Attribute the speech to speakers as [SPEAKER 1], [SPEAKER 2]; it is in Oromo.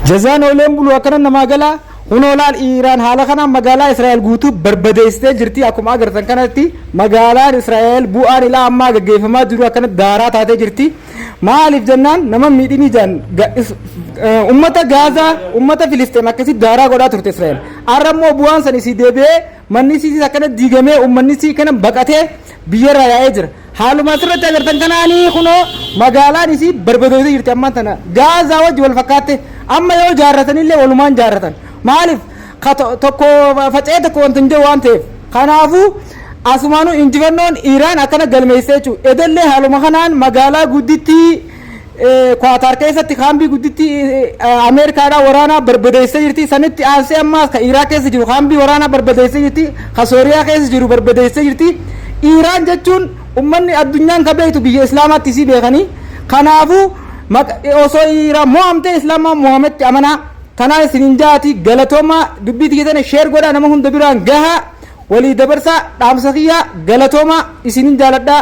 [SPEAKER 1] jazaan ooleen bulu akkana namaa galaa hunoolaan Iiraan haala kanaan magaalaa Israa'el guutuu barbadeessitee jirti akkuma agartan kanatti magaalaan Israa'el bu'aan ilaa ammaa gaggeeffamaa jiru akkana daaraa taatee jirti maaliif jennaan nama miidhini jaan ummata Gaazaa ummata Filisxeem akkasi daaraa godhaa turte Israa'el arrammoo bu'aan san isii deebi'ee manni isii akkana diigamee ummanni isii kana baqatee biyyarraa yaa'ee jira haaluma asirratti agartan kanaanii kunoo magaalaan isii barbadootee jirti ammaan tana Gaazaa wajji wal fakkaatte amma yoo jaarratanillee walumaan jaarratan maaliif tokko faca'ee tokko wanti hin jiru waan ta'eef kanaafuu asumaanuu injifannoon Iiraan akkana galmeessee jechuudha edallee haaluma kanaan magaalaa guddittii Kwaatar keessatti kaambii guddittii Ameerikaadhaa waraanaa barbadeessee jirti sanitti aansee ammaas ka Iraaq keessa jiru kaambii waraanaa barbadeessee jirti ka Sooriyaa keessa jiru barbadeessee jirti Iiraan jechuun ummanni addunyaan ka beektu biyya Islaamaatti isii beekanii kanaafuu osoo Iiraan mo'amtee Islaamaa Muhammadti amanaa kanaa isinin jaati galatooma dubbii tiyyatane sheer godhaa nama hunda biraan gahaa walii dabarsaa dhaamsa kiyyaa galatooma isinin jaaladhaa